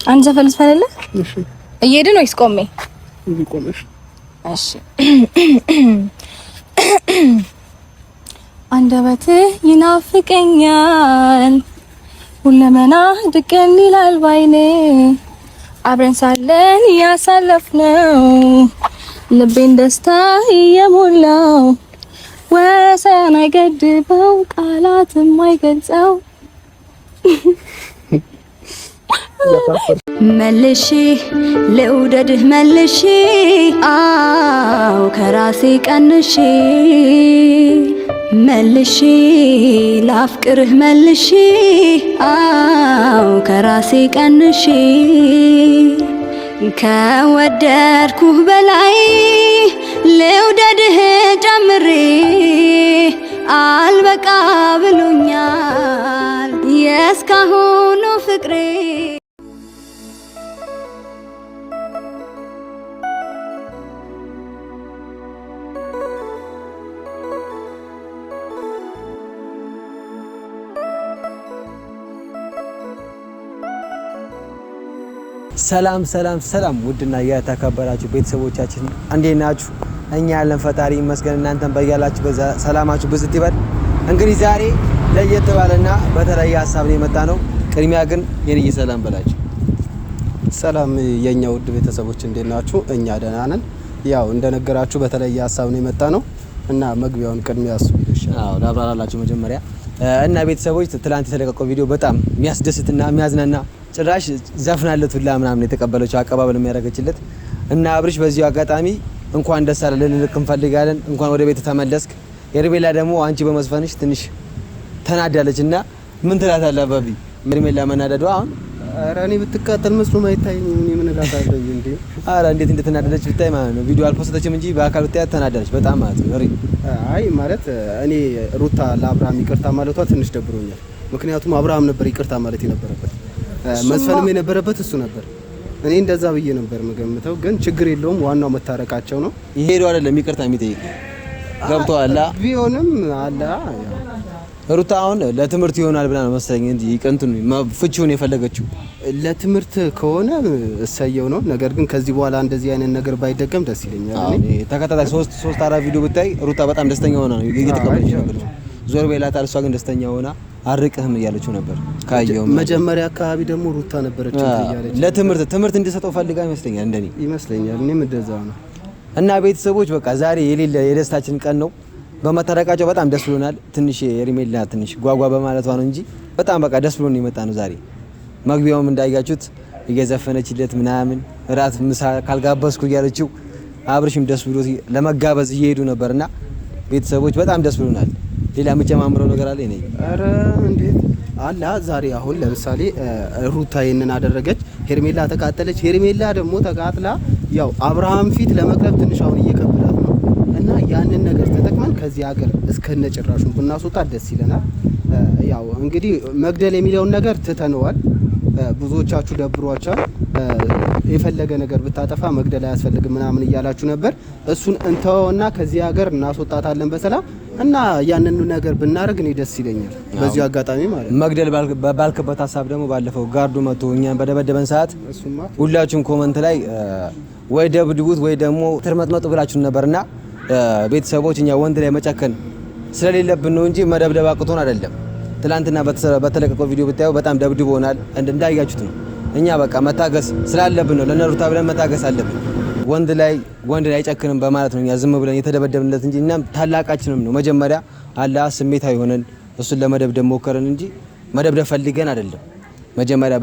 አንተ ዘፈን ልትፈልግ? እሺ እየሄድን ወይስ ቆሜ? ቆመሽ። እሺ አንደበትህ ይናፍቀኛል ሁለመና ድቅን ይላል ባይኔ አብረን ሳለን ያሳለፍነው ልቤን ደስታ እየሞላው ወሰን አይገድበው ቃላትም አይገልጸው መልሼ ልውደድህ መልሼ አው ከራሴ ቀንሼ መልሼ ላፍቅርህ መልሼ አው ከራሴ ቀንሼ ከወደድኩህ በላይ ልውደድህ ጨምሬ አልበቃ ብሎኛል የእስካሁኑ ፍቅሬ። ሰላም ሰላም ሰላም ውድና የተከበራችሁ ቤተሰቦቻችን እንዴት ናችሁ? እኛ ያለን ፈጣሪ ይመስገን። እናንተም በያላችሁ ሰላማችሁ ብዝት ይበል። እንግዲህ ዛሬ ለየት ባለና በተለየ ሀሳብ ነው የመጣ ነው። ቅድሚያ ግን የኔ ሰላም በላችሁ። ሰላም የኛ ውድ ቤተሰቦች እንዴት ናችሁ? እኛ ደህና ነን። ያው እንደነገራችሁ በተለየ ሀሳብ ነው የመጣ ነው እና መግቢያውን ቅድሚያ እሱ ይሻላል። አዎ ላብራራላችሁ መጀመሪያ እና ቤተሰቦች ትላንት የተለቀቀው ቪዲዮ በጣም የሚያስደስትና የሚያዝናና ጭራሽ ዘፍናለት ሁላ ምናምን የተቀበለችው አቀባበል የሚያደርገችለት እና አብርሽ በዚሁ አጋጣሚ እንኳን ደስ አለ ልልክ እንፈልጋለን። እንኳን ወደ ቤት ተመለስክ። ሄርሜላ ደግሞ አንቺ በመስፈንሽ ትንሽ ተናዳለች እና ምን ትላታለህ አባቢ? ሄርሜላ መናደዷ አሁን ኧረ እኔ ብትቃጠል መስሎ ማይታይ ምን እላታለሁ እንዴ? ኧረ እንዴት እንደተናደደች ብታይ ማለት ነው። ቪዲዮ አልፖስተችም እንጂ በአካል ብታያት ተናዳለች በጣም ማለት ነው። አይ ማለት እኔ ሩታ ለአብርሃም ይቅርታ ማለቷ ትንሽ ደብሮኛል። ምክንያቱም አብርሃም ነበር ይቅርታ ማለት የነበረበት መስፈንም የነበረበት እሱ ነበር። እኔ እንደዛ ብዬ ነበር የምገምተው፣ ግን ችግር የለውም ዋናው መታረቃቸው ነው። ይሄዱ አይደለም ይቅርታ የሚጠይቅ ገብቶሃል ቢሆንም አላ ሩታ አሁን ለትምህርት ይሆናል ብላ ነው መሰለኝ እንጂ ይቀንቱን ፍቺውን የፈለገችው ለትምህርት ከሆነ እሰየው ነው። ነገር ግን ከዚህ በኋላ እንደዚህ አይነት ነገር ባይደገም ደስ ይለኛል። እኔ ተከታታይ 3 4 ቪዲዮ ብታይ ሩታ በጣም ደስተኛ ሆና ነው እየተቀበለች ነበር። ዞር በላታ እሷ ግን ደስተኛ ሆና አርቅህም እያለችው ነበር። ካየው መጀመሪያ አካባቢ ደግሞ ሩታ ነበረች እያለች ለትምህርት እንድሰጠው ፈልጋ ይመስለኛል። እኔም እንደዛው ነው። እና ቤተሰቦች በቃ ዛሬ የሌለ የደስታችን ቀን ነው። በመታረቃቸው በጣም ደስ ብሎናል። ትንሽ ሄርሜላ ትንሽ ጓጓ በማለቷ ነው እንጂ በጣም በቃ ደስ ብሎን የመጣ ነው ዛሬ። መግቢያውም እንዳያችሁት እየዘፈነችለት ምናምን እራት ምሳ ካልጋበዝኩ እያለችው አብርሽም ደስ ብሎት ለመጋበዝ እየሄዱ ነበርና ቤተሰቦች በጣም ደስ ብሎናል። ሌላ የምጨማምረው ነገር አለ ነኝ? አረ እንዴት አላ ዛሬ አሁን ለምሳሌ ሩታ ይሄንን አደረገች፣ ሄርሜላ ተቃጠለች። ሄርሜላ ደግሞ ተቃጥላ ያው አብርሃም ፊት ለመቅረብ ትንሽ አሁን እየከበዳት ነው እና ያንን ነገር ተጠቅመን ከዚህ ሀገር እስከነጭራሹ ብናስወጣ ደስ ይለናል። ያው እንግዲህ መግደል የሚለውን ነገር ትተነዋል። ብዙዎቻችሁ ደብሯቸዋል። የፈለገ ነገር ብታጠፋ መግደል አያስፈልግም ምናምን እያላችሁ ነበር። እሱን እንተውና ከዚህ ሀገር እናስወጣታለን በሰላም እና ያንኑ ነገር ብናረግ እኔ ደስ ይለኛል። በዚሁ አጋጣሚ ማለት መግደል ባልከበት ሀሳብ ደግሞ ባለፈው ጋርዱ መጥቶ እኛን በደበደበን ሰዓት ሁላችሁም ኮመንት ላይ ወይ ደብድቡት ወይ ደግሞ ትርመጥመጡ ብላችሁ ነበርና ቤተሰቦች እኛ ወንድ ላይ መጨከን ስለሌለብን ነው እንጂ መደብደብ አቅቶን አይደለም። ትላንትና በተለቀቀው ቪዲዮ ብታዩ በጣም ደብድቦናል እንዳያችሁት ነው። እኛ በቃ መታገስ ስላለብን ነው ለነሩታ ብለን መታገስ አለብን። ወንድ ላይ አይጨክንም በማለት ነው እኛ ዝም ብለን የተደበደብንለት እንጂ እናም ታላቃችንም ነው መጀመሪያ አላ ስሜታዊ ሆነን እሱን ለመደብደብ ሞከረን እንጂ መደብደብ ፈልገን አይደለም። መጀመሪያ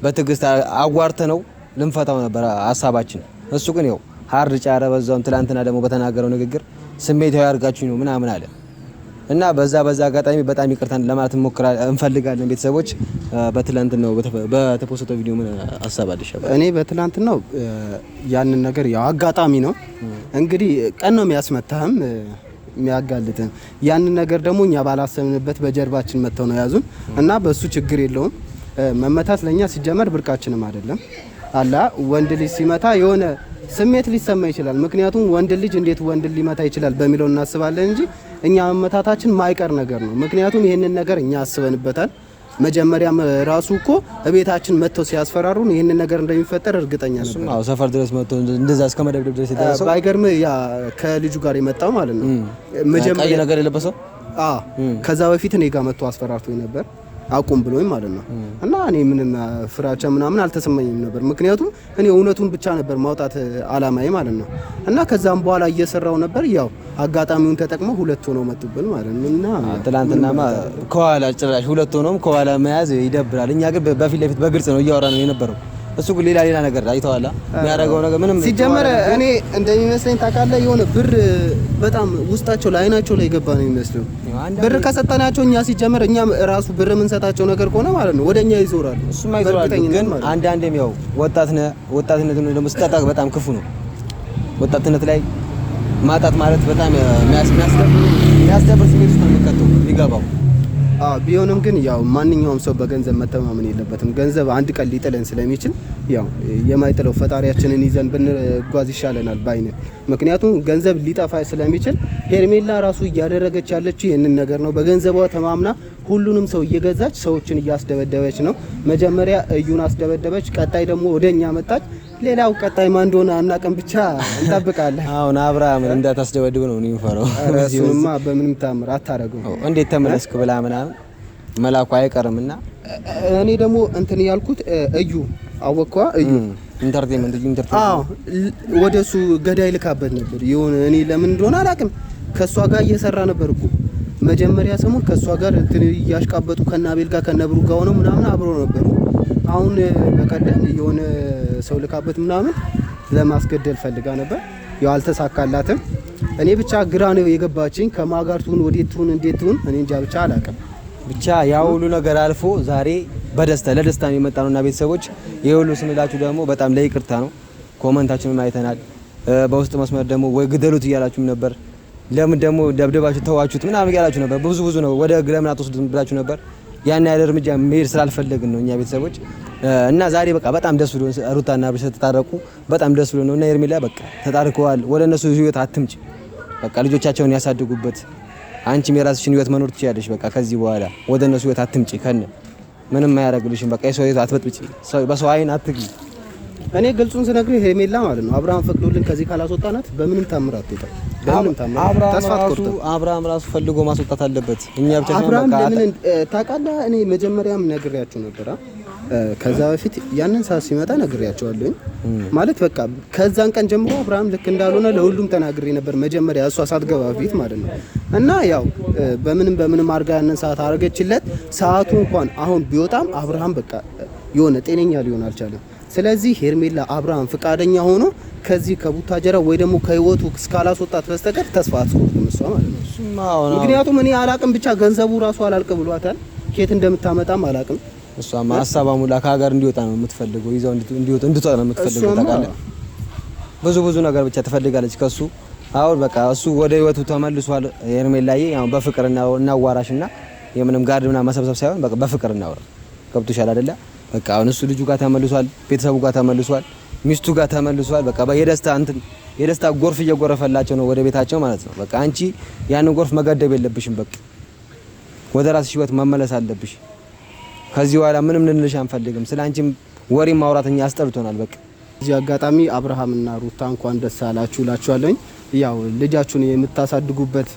በትዕግስት አዋርተ ነው ልንፈታው ነበር ሐሳባችን። እሱ ግን ያው ሀርድ ጫረ በዛውም ትላንትና ደግሞ በተናገረው ንግግር ስሜታዊ አድርጋችሁ ነው ምናምን አለ እና በዛ አጋጣሚ በጣም ይቅርታን ለማለት እንፈልጋለን። ቤተሰቦች በትላንትናው በተፖስተው ቪዲዮ ምን ሐሳብ አለሽ? እኔ በትላንትናው ያንን ነገር ያው አጋጣሚ ነው እንግዲህ ቀን ነው የሚያስመታህም የሚያጋልጥህ ያንን ነገር ደግሞ እኛ ባላሰብንበት በጀርባችን መተው ነው ያዙን እና በሱ ችግር የለውም። መመታት ለኛ ሲጀመር ብርቃችንም አይደለም። አላ ወንድ ልጅ ሲመታ የሆነ ስሜት ሊሰማ ይችላል። ምክንያቱም ወንድ ልጅ እንዴት ወንድ ሊመታ ይችላል በሚለው እናስባለን እንጂ እኛ መመታታችን ማይቀር ነገር ነው። ምክንያቱም ይሄንን ነገር እኛ አስበንበታል። መጀመሪያም ራሱ እኮ እቤታችን መጥተው ሲያስፈራሩን ይህንን ነገር እንደሚፈጠር እርግጠኛ ነበር። እሱም አዎ ሰፈር ድረስ መጥተው እንደዛ እስከ መደብደብ ድረስ የደረሰው ባይገርም ያ ከልጁ ጋር የመጣው ማለት ነው መጀመሪያ ነገር የለበሰው ከዛ በፊት እኔ ጋር መጥቶ አስፈራርቶኝ ነበር አቁም ብሎኝ ማለት ነው። እና እኔ ምንም ፍራቻ ምናምን አልተሰማኝም ነበር፣ ምክንያቱም እኔ እውነቱን ብቻ ነበር ማውጣት አላማዬ ማለት ነው። እና ከዛም በኋላ እየሰራው ነበር፣ ያው አጋጣሚውን ተጠቅመው ሁለት ሆነው መጡብን ማለት ነው። እና ትላንትናማ ከኋላ ጭራሽ ሁለት ሆነውም ከኋላ መያዝ ይደብራል። እኛ ግን በፊት ለፊት በግልጽ ነው እያወራ ነው የነበረው። እሱ ግን ሌላ ነገር አይተዋላ የሚያደርገው ነገር ምንም ሲጀመር እኔ እንደሚመስለኝ ታውቃለህ፣ የሆነ ብር በጣም ውስጣቸው ላይ አይናቸው ላይ ገባ ነው የሚመስለው። ብር ከሰጠናቸው እኛ ሲጀመር እኛ ራሱ ብር የምንሰጣቸው ነገር ከሆነ ማለት ነው ወደኛ ይዞራሉ። እሱማ ይዞራሉ። ግን አንዳንዴም ያው ወጣትነት ደግሞ ስታጣ በጣም ክፉ ነው። ወጣትነት ላይ ማጣት ማለት በጣም የሚያስደብር ስሜት ውስጥ ነው የሚከተው ይገባው። ቢሆንም ግን ያው ማንኛውም ሰው በገንዘብ መተማመን የለበትም። ገንዘብ አንድ ቀን ሊጥለን ስለሚችል ያው የማይጥለው ፈጣሪያችንን ይዘን ብንጓዝ ይሻለናል ባይነ። ምክንያቱም ገንዘብ ሊጠፋ ስለሚችል ሄርሜላ ራሱ እያደረገች ያለችው ይህንን ነገር ነው። በገንዘቧ ተማምና ሁሉንም ሰው እየገዛች ሰዎችን እያስደበደበች ነው። መጀመሪያ እዩን አስደበደበች፣ ቀጣይ ደግሞ ወደኛ መጣች። ሌላው ቀጣይ ማን እንደሆነ አናውቅም፣ ብቻ እንጠብቃለን። አሁን አብርሃምን እንዳታስደበድብ ነው የሚፈራው። እሱማ በምንም ታምር አታረገው። እንዴት ተመለስክ ብላ ምናምን መላኩ አይቀርምና እኔ ደግሞ እንትን ያልኩት እዩ አወቅኳ። እዩ ኢንተርቴይንመንት ወደሱ ገዳይ ልካበት ነበር የሆነ እኔ ለምን እንደሆነ አላውቅም። ከሷ ጋር እየሰራ ነበር እኮ መጀመሪያ ሰሞን ከሷ ጋር እንትን እያሽቃበጡ ከናቤል ጋር ከነብሩ ጋር ሆነው ምናምን አብረው ነበሩ። አሁን በቀደም የሆነ ሰው ልካበት ምናምን ለማስገደል ፈልጋ ነበር። ያው አልተሳካላትም። እኔ ብቻ ግራ ነው የገባችኝ። ከማጋር ትሁን ወዴት ትሁን እንዴት ትሁን እኔ እንጃ ብቻ አላውቅም። ብቻ ያ ሁሉ ነገር አልፎ ዛሬ ለደስታ የመጣ ነውና ቤተሰቦች ይሄ ሁሉ ስንላችሁ ደግሞ በጣም ለይቅርታ ነው። ኮመንታችንን አይተናል። በውስጥ መስመር ደግሞ ወይ ግደሉት እያላችሁም ነበር። ለምን ደግሞ ደብደባችሁ ተዋችሁት ምናምን እያላችሁ ነበር። ብዙ ነው ወደ ግለምን አትወስዱም ብላችሁ ነበር። ያን ያለ እርምጃ መሄድ ስላልፈለግን ነው እኛ ቤተሰቦች። እና ዛሬ በቃ በጣም ደስ ብሎን ሩታና አብርሽ ተታረቁ። በጣም ደስ ብሎን ነው እና ሄርሜላ በቃ ተጣርቀዋል። ወደ እነሱ ህይወት አትምጪ፣ በቃ ልጆቻቸውን ያሳድጉበት። አንቺም የራስሽን ህይወት መኖር ትችያለሽ። በቃ ከዚህ በኋላ ወደ እነሱ ህይወት አትምጪ። ከነ ምንም አያደርግልሽም። በቃ የሰው ህይወት አትበጥብጪ፣ በሰው አይን አትግቢ። እኔ ግልጹን ስነግርህ ሄርሜላ ማለት ነው አብርሃም ፈቅዶልን ከዚህ ካላስወጣናት በምንም ታምር አትወጣም። አብርሃም ራሱ ፈልጎ ማስወጣት አለበት። እኛ ብቻ አብርሃም ለምን ታውቃለህ? እኔ መጀመሪያም ነግሬያቸው ነበር። ከዛ በፊት ያንን ሰዓት ሲመጣ ነግሬያቸዋለሁ። ማለት በቃ ከዛን ቀን ጀምሮ አብርሃም ልክ እንዳልሆነ ለሁሉም ተናግሬ ነበር፣ መጀመሪያ እሷ ሳትገባ በፊት ማለት ነው። እና ያው በምንም አድርጋ ያንን ሰዓት አረገችለት። ሰዓቱ እንኳን አሁን ቢወጣም አብርሃም በቃ የሆነ ጤነኛ ሊሆን አልቻለም። ስለዚህ ሄርሜላ አብርሃም ፍቃደኛ ሆኖ ከዚህ ከቡታጀራ ወይ ደግሞ ከህይወቱ እስካላስወጣት በስተቀር ተስፋ አትቆርጥም እሷ ማለት ነው። ምክንያቱም እኔ አላቅም ብቻ ገንዘቡ ራሱ አላልቅ ብሏታል። ኬት እንደምታመጣም አላቅም። እሷማ ሀሳቧ ሙላ ከሀገር እንዲወጣ ነው የምትፈልገው፣ ይዘው እንድትወጣ ነው የምትፈልገው። ታውቃለህ ብዙ ነገር ብቻ ትፈልጋለች ከሱ። አሁን በቃ እሱ ወደ ህይወቱ ተመልሷል። ሄርሜላዬ ያው በፍቅር እናዋራሽና የምንም ጋርድ ምናምን መሰብሰብ ሳይሆን በቃ በፍቅር እናወራ። ገብቶሻል አይደለ? በቃ አሁን እሱ ልጁ ጋር ተመልሷል፣ ቤተሰቡ ጋር ተመልሷል፣ ሚስቱ ጋር ተመልሷል። በቃ የደስታ ጎርፍ እየጎረፈላቸው ነው ወደ ቤታቸው ማለት ነው። በቃ አንቺ ያንን ጎርፍ መገደብ የለብሽም። በቃ ወደ ራስሽ ህይወት መመለስ አለብሽ። ከዚህ በኋላ ምንም ልንልሽ አንፈልግም። ስለ አንቺም ወሬ ማውራተኛ አስጠልቶናል። በቃ እዚህ አጋጣሚ አብርሃምና ሩታ እንኳን ደስ አላችሁ እላችኋለሁ። ያው ልጃችሁን የምታሳድጉበት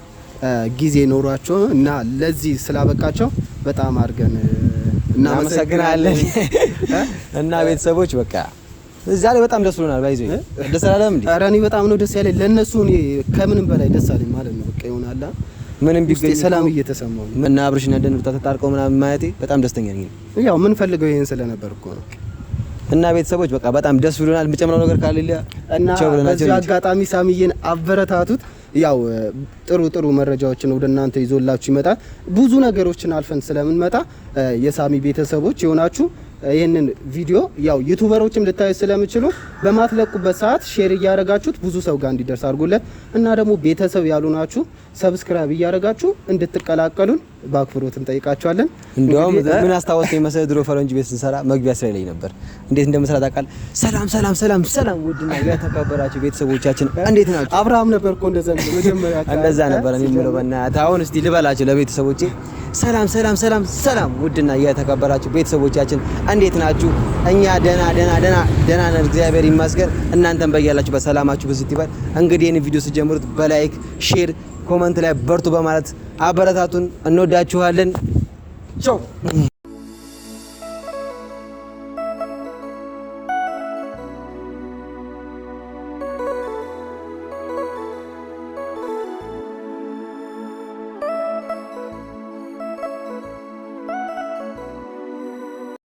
ጊዜ ኖሯቸው እና ለዚህ ስላበቃቸው በጣም አድርገን እናመሰግናለን። እና ቤተሰቦች በቃ ዛሬ በጣም ደስ ብሎናል። ባይዘይ ደስ አላለም እንዴ? ኧረ እኔ በጣም ነው ደስ ያለኝ። ለነሱ እኔ ከምንም በላይ ደስ አለኝ ማለት ነው። በቃ ይሆናል ምንም ቢገኝ ሰላም እየተሰማው እና አብርሽና ደንሩታ ተጣርቀው ምናምን ማየቴ በጣም ደስተኛ ነኝ። ያው ምን ፈልገው ይሄን ስለነበር እኮ ነው። እና ቤተሰቦች በቃ በጣም ደስ ብሎናል። የምጨምረው ነገር ካለ እና በዚህ አጋጣሚ ሳሚዬን አበረታቱት። ያው ጥሩ መረጃዎችን ወደ እናንተ ይዞላችሁ ይመጣል። ብዙ ነገሮችን አልፈን ስለምንመጣ የሳሚ ቤተሰቦች የሆናችሁ ይሄንን ቪዲዮ ያው ዩቲዩበሮችም ልታዩ ስለምችሉ በማትለቁበት ሰዓት ሼር እያደረጋችሁት ብዙ ሰው ጋር እንዲደርስ አድርጉለት። እና ደግሞ ቤተሰብ ያሉናችሁ ሰብስክራይብ እያደረጋችሁ እንድትቀላቀሉን በአክብሮት እንጠይቃቸዋለን። እንደውም ምን አስታወሰኝ መሰለህ ድሮ ፈረንጅ ቤት ስንሰራ መግቢያ ስራ ላይ ነበር እንዴት እንደምሰራ ታውቃለህ? ሰላም ውድና የተከበራችሁ ቤተሰቦቻችን እንዴት ናችሁ? አብርሃም ነበር እኮ እንደዛ ነበር እኔ የምለው በእናትህ። አሁን እስቲ ልበላችሁ ለቤተሰቦቼ ሰላም ውድና የተከበራችሁ ቤተሰቦቻችን እንዴት ናችሁ? እኛ ደህና ነን እግዚአብሔር ይመስገን። እናንተም በያላችሁ በሰላማችሁ ብዝት ይበል። እንግዲህ ይህን ቪዲዮ ስትጀምሩት በላይክ ሼር ኮመንት ላይ በርቱ በማለት አበረታቱን። እንወዳችኋለን። ቻው